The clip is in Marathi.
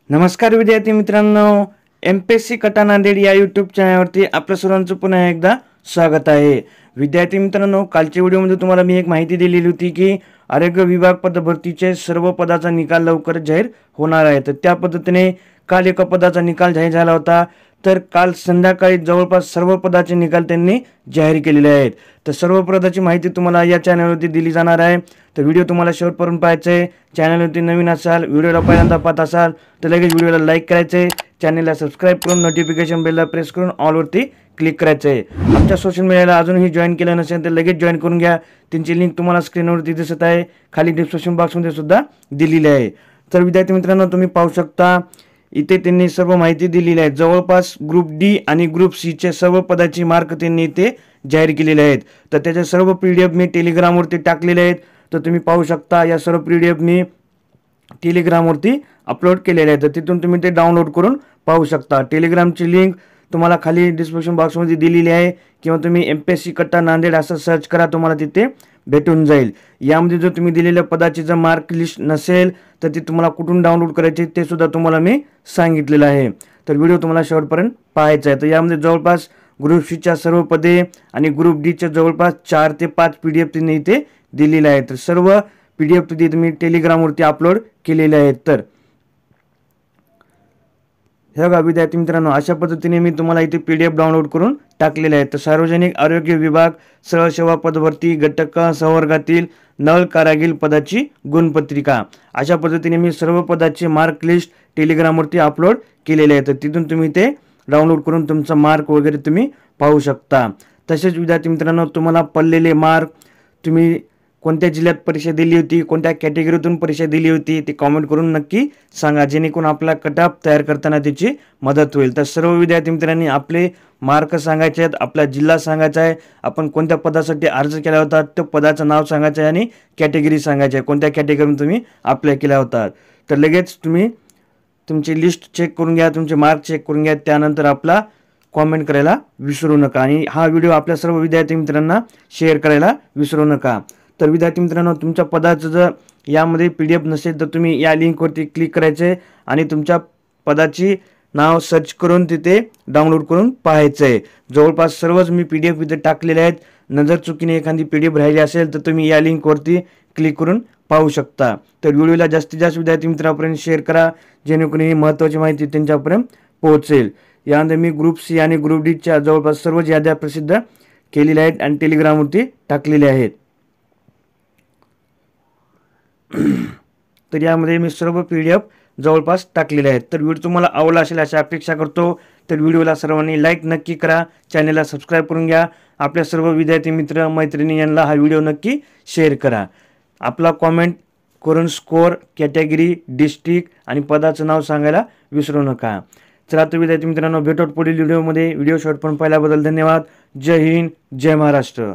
नमस्कार विद्यार्थी मित्रांनो, एमपीएससी कटा नांदेड या यूट्यूब चॅनलवरती आपल्या सर्वांचं पुन्हा एकदा स्वागत आहे। विद्यार्थी मित्रांनो, कालच्या व्हिडिओमध्ये तुम्हाला मी एक माहिती दिलेली होती की आरोग्य विभाग पद भरतीचे सर्व पदाचा निकाल लवकर जाहीर होणार आहे। तर त्या पद्धतीने काल एका पदाचा निकाल जाहीर झाला होता। तर काल संध्याकाळी जवळपास सर्व पदाचे निकाल त्यांनी जाहीर केलेले आहेत। तर सर्व पदाची माहिती तुम्हाला या चॅनलवरती दिली जाणार आहे। तर व्हिडिओ तुम्हाला शेवटपर्यंत पाहायचा आहे। चॅनलवरती नवीन असाल, व्हिडिओला पहिल्यांदा पाहत असाल तर लगेच व्हिडिओला लाईक करायचं आहे, चॅनलला सबस्क्राईब करून नोटिफिकेशन बेलला प्रेस करून ऑलवरती क्लिक करायचं आहे। आमच्या सोशल मीडियाला अजूनही जॉईन केलं नसेल तर लगेच जॉईन करून घ्या। त्यांची लिंक तुम्हाला स्क्रीनवरती दिसत आहे, खाली डिस्क्रिप्शन बॉक्समध्ये सुद्धा दिलेली आहे। तर विद्यार्थी मित्रांनो, तुम्ही पाहू शकता इथे त्यांनी सर्व माहिती दिलेली आहे। जवळपास ग्रुप डी आणि ग्रुप सी चे सर्व पदाची मार्क त्यांनी इथे जाहीर केलेले आहेत। तर त्याचे सर्व पीडीएफ मी टेलिग्रामवरती टाकलेले आहेत। तर तुम्ही पाहू शकता या सर्व पीडीएफ मी टेलिग्रामवरती अपलोड केलेले आहेत। तर तिथून तुम्ही ते डाउनलोड करून पाहू शकता। टेलिग्रामची लिंक तुम्हाला खाली डिस्क्रिप्शन बॉक्समध्ये दिलेली आहे किंवा तुम्ही एमपीएससी कट्टा नांदेड असं सर्च करा, तुम्हाला तिथे भेटून जाईल। यामध्ये जर तुम्ही दिलेल्या पदाची जर मार्क लिस्ट नसेल तर ती तुम्हाला कुठून डाउनलोड करायची ते सुद्धा तुम्हाला मी सांगितलेलं आहे। तर व्हिडिओ तुम्हाला शेवटपर्यंत पाहायचा आहे। तर यामध्ये जवळपास ग्रुप सी च्या सर्व पदे आणि ग्रुप डी च्या जवळपास 4 ते 5 पीडीएफ त्यांनी इथे दिलेले आहेत। तर सर्व पीडीएफ तिथे तुम्ही टेलिग्रामवरती अपलोड केलेले आहेत। तर हे बघा विद्यार्थी मित्रांनो, अशा पद्धतीने मी तुम्हाला इथे पीडीएफ डाउनलोड करून टाकलेले आहेत। तर सार्वजनिक आरोग्य विभाग सरळ सेवा पदभरती घटक संवर्गातील नळ कारागीर पदाची गुणपत्रिका, अशा पद्धतीने मी सर्व पदाचे मार्क लिस्ट टेलिग्रामवरती अपलोड केलेले आहे। तर तिथून तुम्ही ते डाउनलोड करून तुमचा मार्क वगैरे तुम्ही पाहू शकता। तसेच विद्यार्थी मित्रांनो, तुम्हाला पडलेले मार्क, तुम्ही कोणत्या जिल्ह्यात परीक्षा दिली होती, कोणत्या कॅटेगरीतून परीक्षा दिली होती ते कमेंट करून नक्की सांगा, जेणेकरून आपला कटऑफ तयार करताना त्याची मदत होईल। तर सर्व विद्यार्थी मित्रांनी आपले मार्क सांगायचे आहेत, आपला जिल्हा सांगायचा आहे, आपण कोणत्या पदासाठी अर्ज केला होता त्या पदाचं नाव सांगायचं आहे आणि कॅटेगरी सांगायची आहे, कोणत्या कॅटेगरीतून तुम्ही अप्लाय केला होता। तर लगेच तुम्ही तुमची लिस्ट चेक करून घ्या, तुमचे मार्क चेक करून घ्या, त्यानंतर आपला कमेंट करायला विसरू नका आणि हा व्हिडिओ आपल्या सर्व विद्यार्थी मित्रांना शेअर करायला विसरू नका। तर विद्यार्थी मित्रांनो, तुमच्या पदाचं जर यामध्ये पीडीएफ नसेल तर तुम्ही या लिंकवरती क्लिक करायचे आणि तुमच्या पदाची नाव सर्च करून तिथे डाउनलोड करून पाहायचं आहे। जवळपास सर्वच मी पीडीएफ इथे टाकलेले आहेत। नजर चुकीने एखादी पीडीएफ राहिली असेल तर तुम्ही या लिंकवरती क्लिक करून पाहू शकता। तर व्हिडिओला जास्तीत जास्त विद्यार्थी मित्रांपर्यंत शेअर करा, जेणेकरून ही महत्त्वाची माहिती त्यांच्यापर्यंत पोहोचेल। यानंतर मी ग्रुप सी आणि ग्रुप डी च्या जवळपास सर्व याद्या प्रसिद्ध केलेल्या आहेत आणि टेलिग्रामवरती टाकलेल्या आहेत। तर यामध्ये मी सर्व पीडीएफ जवळपास टाकलेले आहेत। तर व्हिडिओ तुम्हाला आवडला असेल अशी अपेक्षा करतो। तर व्हिडिओला सर्वांनी लाईक नक्की करा, चॅनलला सबस्क्राईब करून घ्या, आपल्या सर्व विद्यार्थी मित्र मैत्रिणी यांना हा व्हिडिओ नक्की शेअर करा। आपला कमेंट करून स्कोअर, कॅटेगरी, डिस्ट्रिक्ट आणि पदाचं नाव सांगायला विसरू नका। चला तर विद्यार्थी मित्रांनो, भेटू पुढील व्हिडिओमध्ये। व्हिडिओ शेवटपर्यंत पाहिल्याबद्दल धन्यवाद। जय हिंद, जय महाराष्ट्र।